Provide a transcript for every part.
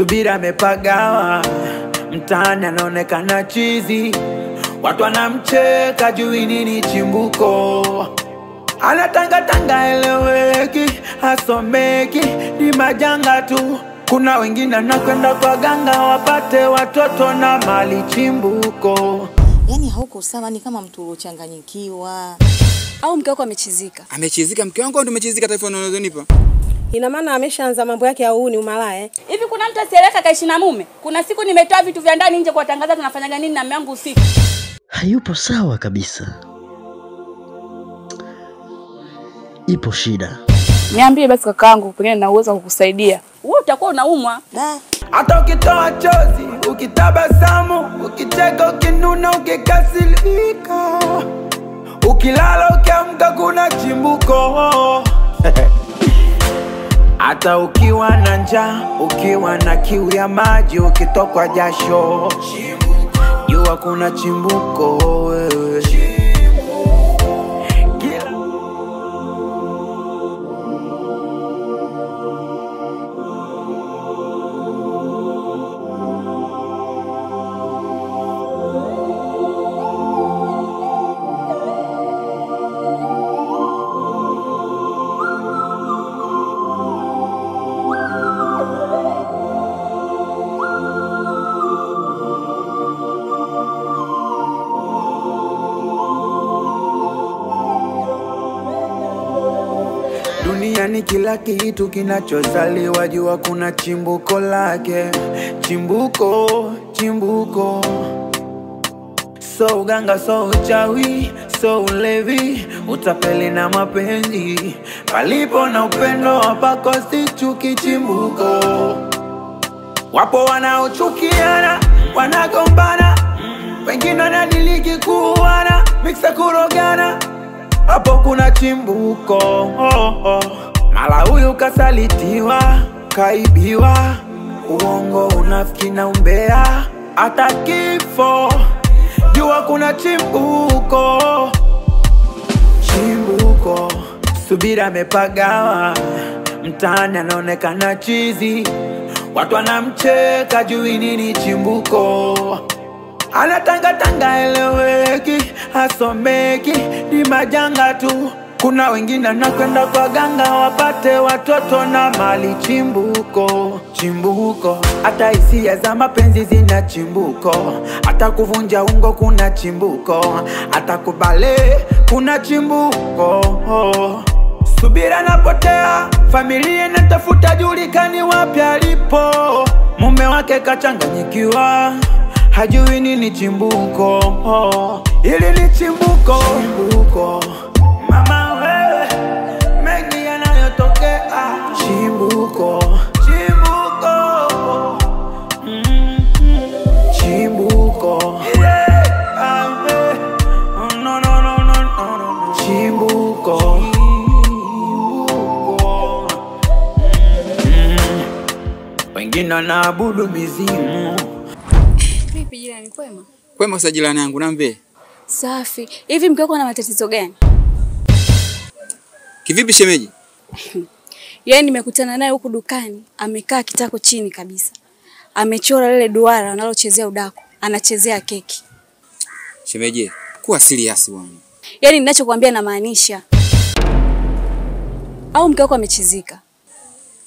Subira amepagawa, mtaani anaonekana chizi, watu wanamcheka juu nini chimbuko. Anatanga eleweki, hasomeki, ni majanga tu. Kuna wengine wanakwenda kwa ganga wapate watoto na mali chimbuko. Yani hauko sawa, ni kama mtu ulochanganyikiwa. Au mke wako amechizika? Amechizika mke wangu au ndio umechizika taifa unalonipa? Ina maana ameshaanza mambo yake ya uhuni umalaya. Hivi kuna mtu asieleka kaishi na mume? Kuna siku nimetoa vitu vya ndani nje kwa tangaza tunafanyaga nini na mume wangu usiku. Hayupo sawa kabisa. Ipo shida. Niambie basi kakaangu, pengine na uwezo kukusaidia. Wewe utakuwa unaumwa. Hata ukitoa chozi, ukitabasamu, ukicheka, ukinuna, ukikasirika, ukilala ukiamka kuna chimbuko. Hata ukiwa na njaa, ukiwa na kiu ya maji, ukitokwa jasho, jua kuna chimbuko wewe. Duniani kila kitu kinachozaliwa jua kuna chimbuko lake. Chimbuko. So uganga, so uchawi, so ulevi, utapeli na mapenzi. Palipo na upendo hapakosi chuki chimbuko. Wapo wanaochukiana, wanagombana, wengine wanadiliki kuuana, mixa kurogana. Hapo kuna chimbuko. Mala huyu kasalitiwa, kaibiwa, uongo, unafiki na umbea, hata kifo. Jua kuna chimbuko. Subira amepagawa, mtaani anaonekana chizi, watu wanamcheka juu nini chimbuko. Anatanga eleweki, hasomeki, ni majanga tu. Kuna wengine wanakwenda kwa ganga wapate watoto na mali chimbuko. Hata hisia za mapenzi zina chimbuko, hata kuvunja ungo kuna chimbuko, hata kubale kuna chimbuko. Subira napotea, familia inatafuta julikani wapi alipo. Mume wake kachanganyikiwa, hajui nini chimbuko. Ili ni chimbuko. Mama wewe, mengi yanayotokea. Chimbuko. No. Chimbuko. Wengine wanaabudu mizimu. Vipi jirani, kwema? Kwema sasa jirani yangu, niambie. Safi. Hivi mke wako ana matatizo gani? Kivipi shemeji? Yeye nimekutana naye huku dukani, amekaa kitako chini kabisa. Amechora lile duara analochezea udako, anachezea keki. Shemeji, kuwa serious bwana. Yaani ninachokuambia na maanisha. Au mke wako amechizika?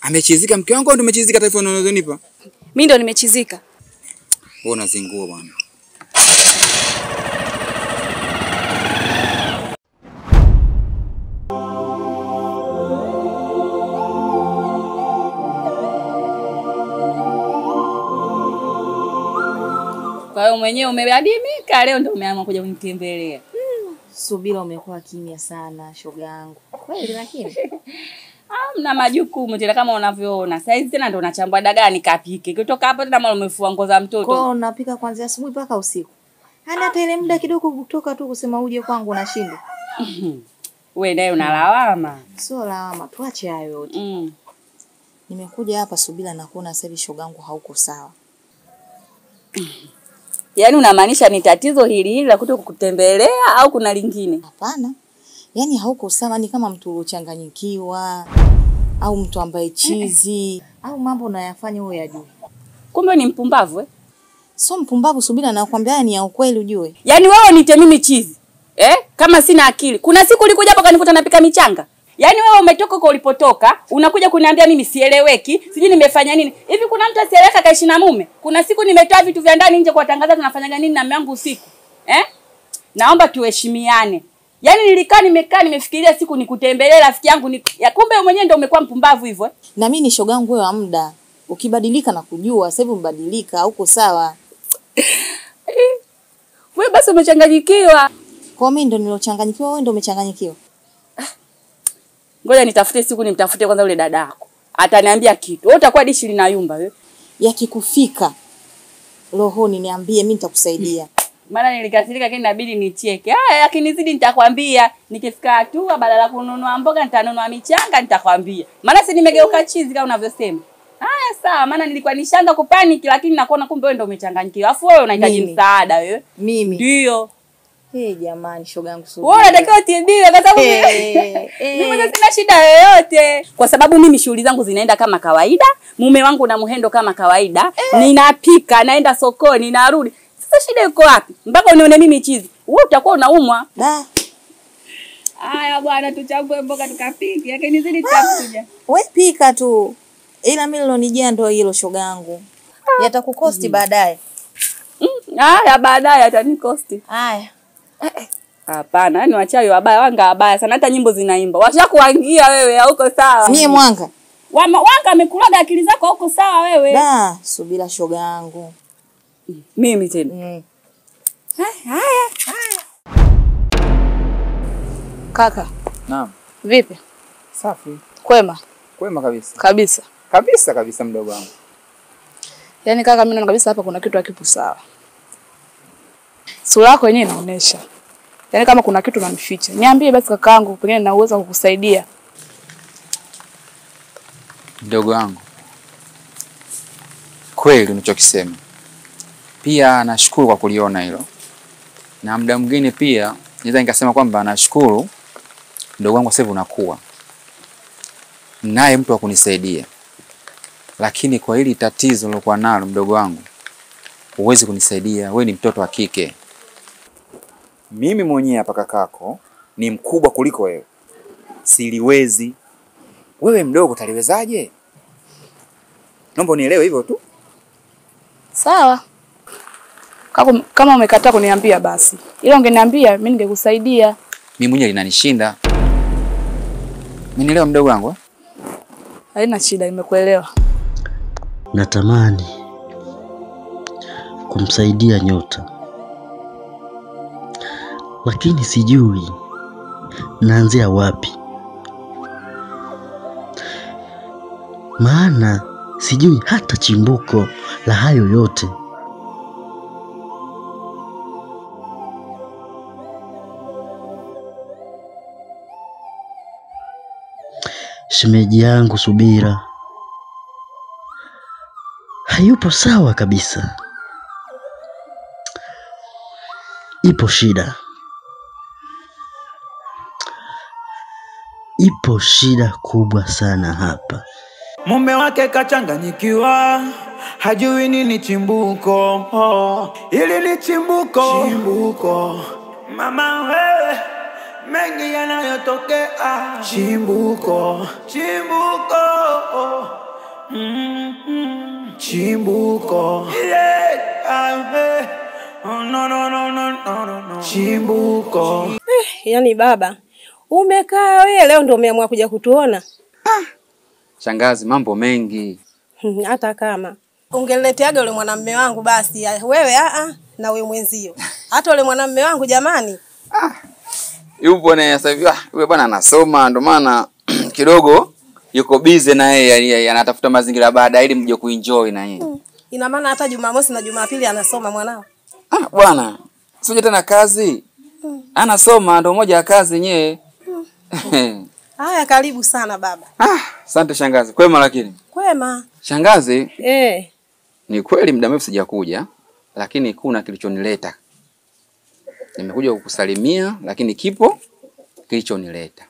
Amechizika mke wangu au ndio umechizika taifa unalonipa? Mimi ndo nimechizika. Wewe unazingua bwana. Kwa hiyo mwenyewe umeadimika leo ndio umeamua kuja kunitembelea. Subira umekuwa kimya sana shoga yangu. Kweli lakini Mna majukumu tena kama unavyoona. Sasa hizi tena ndo unachambua dagaa nikapike. Kutoka hapo tena mara umefua nguo za mtoto. kwa unapika kuanzia asubuhi mpaka usiku. Hata ile muda kidogo kutoka tu kusema uje kwangu na shindo. Wewe naye unalawama. Sio lawama, tuache hayo yote. Nimekuja hapa Subira na kuona sasa hivi shoga yangu hauko sawa. Yaani unamaanisha ni tatizo hili la kutokukutembelea au kuna lingine? Hapana. Yaani hauko sawa, ni kama mtu ulochanganyikiwa au mtu ambaye chizi au mambo unayafanya wewe yajui. Kumbe ni mpumbavu eh? Sio mpumbavu Subira, nakwambia ni ya ukweli ujue. Yaani wewe niite mimi chizi. Kama sina akili. Kuna siku ulikuja hapa kanikuta napika michanga. Yaani wewe umetoka kwa ulipotoka, unakuja kuniambia mimi sieleweki, sijui nimefanya nini. Hivi kuna mtu asieleweka kaishi na mume? Kuna siku nimetoa vitu vya ndani nje kwa tangaza tunafanyaga nini na mume wangu usiku. Naomba tuheshimiane. Yaani nimekaa nimefikiria siku nikutembelee rafiki yangu kumbe wewe mwenyewe ndio umekuwa mpumbavu hivyo. Na mimi ni shogangu wewe wa muda. Ukibadilika na kujua, sasa hivi mbadilika, uko sawa. Wewe basi umechanganyikiwa. Kwa mimi ndo nilochanganyikiwa, wewe ndo umechanganyikiwa. Ngoja nitafute siku nimtafute kwanza yule dada yako. Ataniambia kitu. Wewe utakuwa dishi linayumba wewe. Yakikufika rohoni niambie, mimi nitakusaidia. Maana nilikasirika lakini inabidi nicheke. Akinizidi nitakwambia. Nikifika hatua badala kununua mboga nitanunua michanga nitakwambia. Maana si nimegeuka chizi kama unavyosema. Sawa, maana nilikuwa nishanga kupanic lakini nakuona kumbe wewe ndio umechanganyikiwa. Alafu wewe unahitaji msaada wewe. Mimi. Ndio. Jamani shogangu Subira. Wewe unatakiwa utibiwe kwa sababu mimi sina shida yoyote. Kwa sababu mimi shughuli zangu zinaenda kama kawaida, mume wangu na muhendo kama kawaida, ninapika, naenda sokoni, narudi. Sasa shida iko wapi? Mpaka unione mimi chizi. Wewe utakuwa unaumwa. Haya bwana, tuchambue mboga tukapike. Yake nizidi tutakuja. Wewe pika tu. Ila mimi nilonijia ndio hilo shogangu. Yatakukosti baadaye. Haya baadaye atanikosti. Haya. Hapana, yani wachawi wabaya, wanga wabaya sana, hata nyimbo zinaimba. Washakuangia wewe, hauko sawa. Mie mwanga. Wanga amekulaga akili zako, hauko sawa wewe. Subira shogangu. Mimi tena. Haya. Kaka. Naam. Vipi? Safi. Kwema. Kwema kabisa. Kabisa Mdogo wangu. Yaani kaka, mimi naona kabisa hapa kuna kitu hakipo sawa. Sura yako yenyewe inaonesha. Yaani kama kuna kitu unanificha. Niambie basi kakaangu, pengine na uwezo kukusaidia. Mdogo wangu. Kweli unachokisema. Pia nashukuru kwa kuliona hilo. Na muda mwingine pia naweza nikasema kwamba nashukuru mdogo wangu sasa unakuwa. Naye mtu wa kunisaidia. Lakini kwa hili tatizo nilokuwa nalo mdogo wangu, huwezi kunisaidia. Wewe ni mtoto wa kike. Mimi mwenyewe hapa kakako ni mkubwa kuliko wewe. Siliwezi. Wewe mdogo utaliwezaje? Naomba unielewe hivyo tu. Sawa. Kama umekataa kuniambia basi. Ila ungeniambia mimi ningekusaidia. Mimi mwenyewe linanishinda. Umenielewa mdogo wangu? Haina shida, nimekuelewa. Natamani kumsaidia Nyota, lakini sijui naanzia wapi. Maana sijui hata chimbuko la hayo yote. Shemeji yangu Subira hayupo sawa kabisa. Ipo shida kubwa sana hapa. Mume wake kachanganyikiwa, hajui nini chimbuko. Ili ni chimbuko. Mama wewe, mengi yanayotokea. Chimbuko. No. Chimbuko. Yaani baba, umekaa wewe leo ndio umeamua kuja kutuona? Shangazi, mambo mengi. Hata kama ungeleteaga yule mwanamume wangu basi wewe na wewe mwenzio. Hata yule mwanamume wangu jamani. Yupo na sasa hivi yule bwana anasoma ndio maana kidogo yuko busy na yeye anatafuta mazingira baada ili mje kuenjoy na yeye. Ina maana hata Jumamosi na Jumapili anasoma mwanao? Bwana, sije tena kazi. Anasoma ndio moja ya kazi yenyewe. Haya, karibu sana baba. Asante shangazi. Kwema lakini? Kwema. Shangazi? Ni kweli muda mrefu sijakuja, lakini kuna kilichonileta. Nimekuja kukusalimia lakini kipo kilichonileta.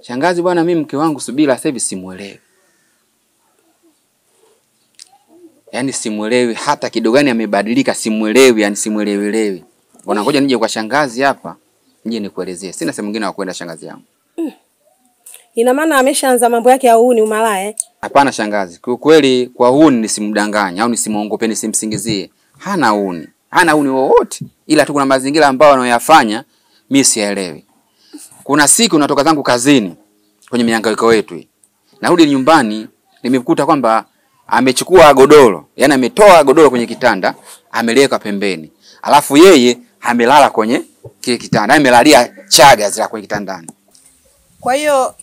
Shangazi bwana, mimi mke wangu Subira sasa hivi simuelewi. yani simuelewi hata kidogo, yani amebadilika, simuelewi, yani simuelewi. Ngoja nije kwa shangazi hapa, nije nikuelezee. Sina sehemu nyingine ya kwenda shangazi yangu. Ina maana ameshaanza mambo yake ya uhuni, umalaya? Hapana shangazi. Kwa kweli kwa uhuni nisimdanganye au nisimuongope, nisimsingizie. Hana uhuni wowote. Ila tu kuna mazingira ambayo anayoyafanya mimi sielewi. Kuna siku natoka zangu kazini kwenye mihangaiko yetu hii. Narudi nyumbani nimekuta kwamba amechukua godoro, yani ametoa godoro kwenye kitanda, ameliweka pembeni. Alafu yeye amelala kwenye kile kitanda, amelalia chaga zile kwenye kitandani. Kwa hiyo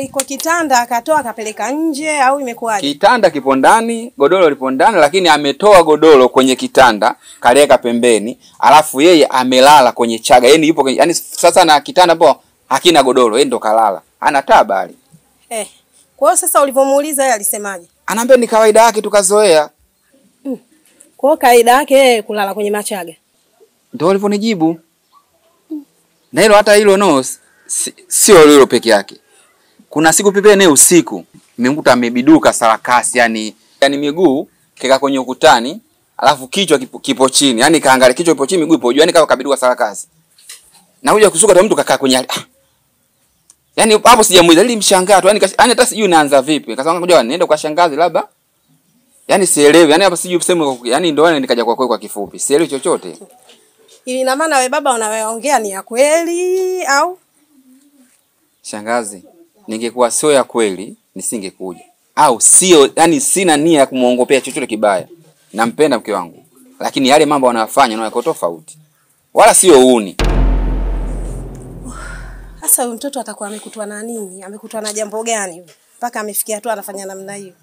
iko kitanda akatoa akapeleka nje au imekuwaje? Kitanda kipo ndani, godoro lipo ndani, lakini ametoa godoro kwenye kitanda, kaliweka pembeni, alafu yeye amelala kwenye chaga. Yani sasa na kitanda hapo hakina godoro, yeye ndo kalala. Ana tabari. Kwa hiyo sasa ulivomuuliza yeye alisemaje? Anaambia ni kawaida yake tukazoea. Kwa hiyo kawaida yake kulala kwenye machaga. Ndio alivonijibu. Na hilo no, sio hilo peke yake. Kuna siku pipea naye usiku, nimemkuta amebiduka sarakasi, yani miguu keka kwenye ukutani, alafu kichwa kipo chini. Yani kaangalia kichwa kipo chini, miguu ipo juu, yani kama kabiduka sarakasi. Na huja kusuka tu mtu kakaa kwenye yani hapo sijamuuliza, ili mshangaa tu, yani hata sijui naanza vipi. Nikasema ngoja niende kwa shangazi labda. Yani sielewi, yani hapo sijui kusema, yani ndio nikaja kwa kifupi. Sielewi chochote. Ina maana wewe baba unayoongea ni ya kweli au? Shangazi, ningekuwa sio ya kweli nisingekuja. Au sio, yani sina nia ya kumuongopea chochote kibaya. Nampenda mke wangu. Lakini yale mambo anayofanya na yako tofauti. Wala sio uhuni. Sasa huyu mtoto atakuwa amekutwa na nini? Amekutwa na jambo gani mpaka amefikia tu anafanya namna hiyo?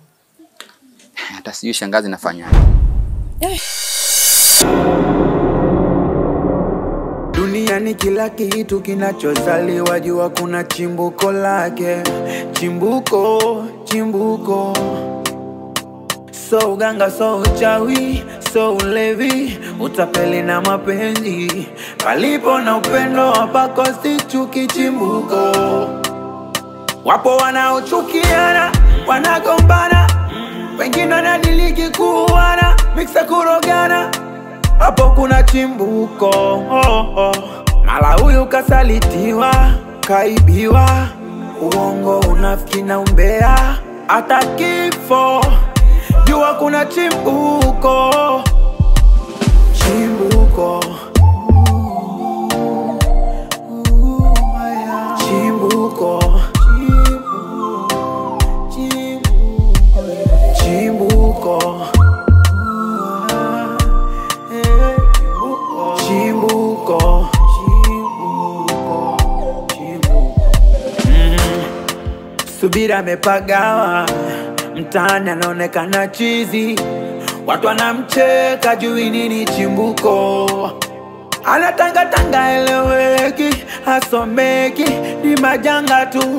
Hata sijui shangazi nafanya. Duniani kila kitu kinachozaliwa jua kuna chimbuko lake. Chimbuko. So uganga, so uchawi, so ulevi, utapeli na mapenzi. Palipo na upendo hapakosi chuki. Chimbuko. Wapo wanaochukiana, wanagombana, wengine wanadiliki kuwana, mixa kurogana. Hapo kuna chimbuko. Mala huyu kasalitiwa, kaibiwa, uongo, unafiki na umbea, hata kifo. Jua kuna chimbuko. Chimbuko. Subira amepagawa, mtaani anaonekana chizi, watu wanamcheka juu nini chimbuko. Anatanga eleweki, hasomeki, ni majanga tu,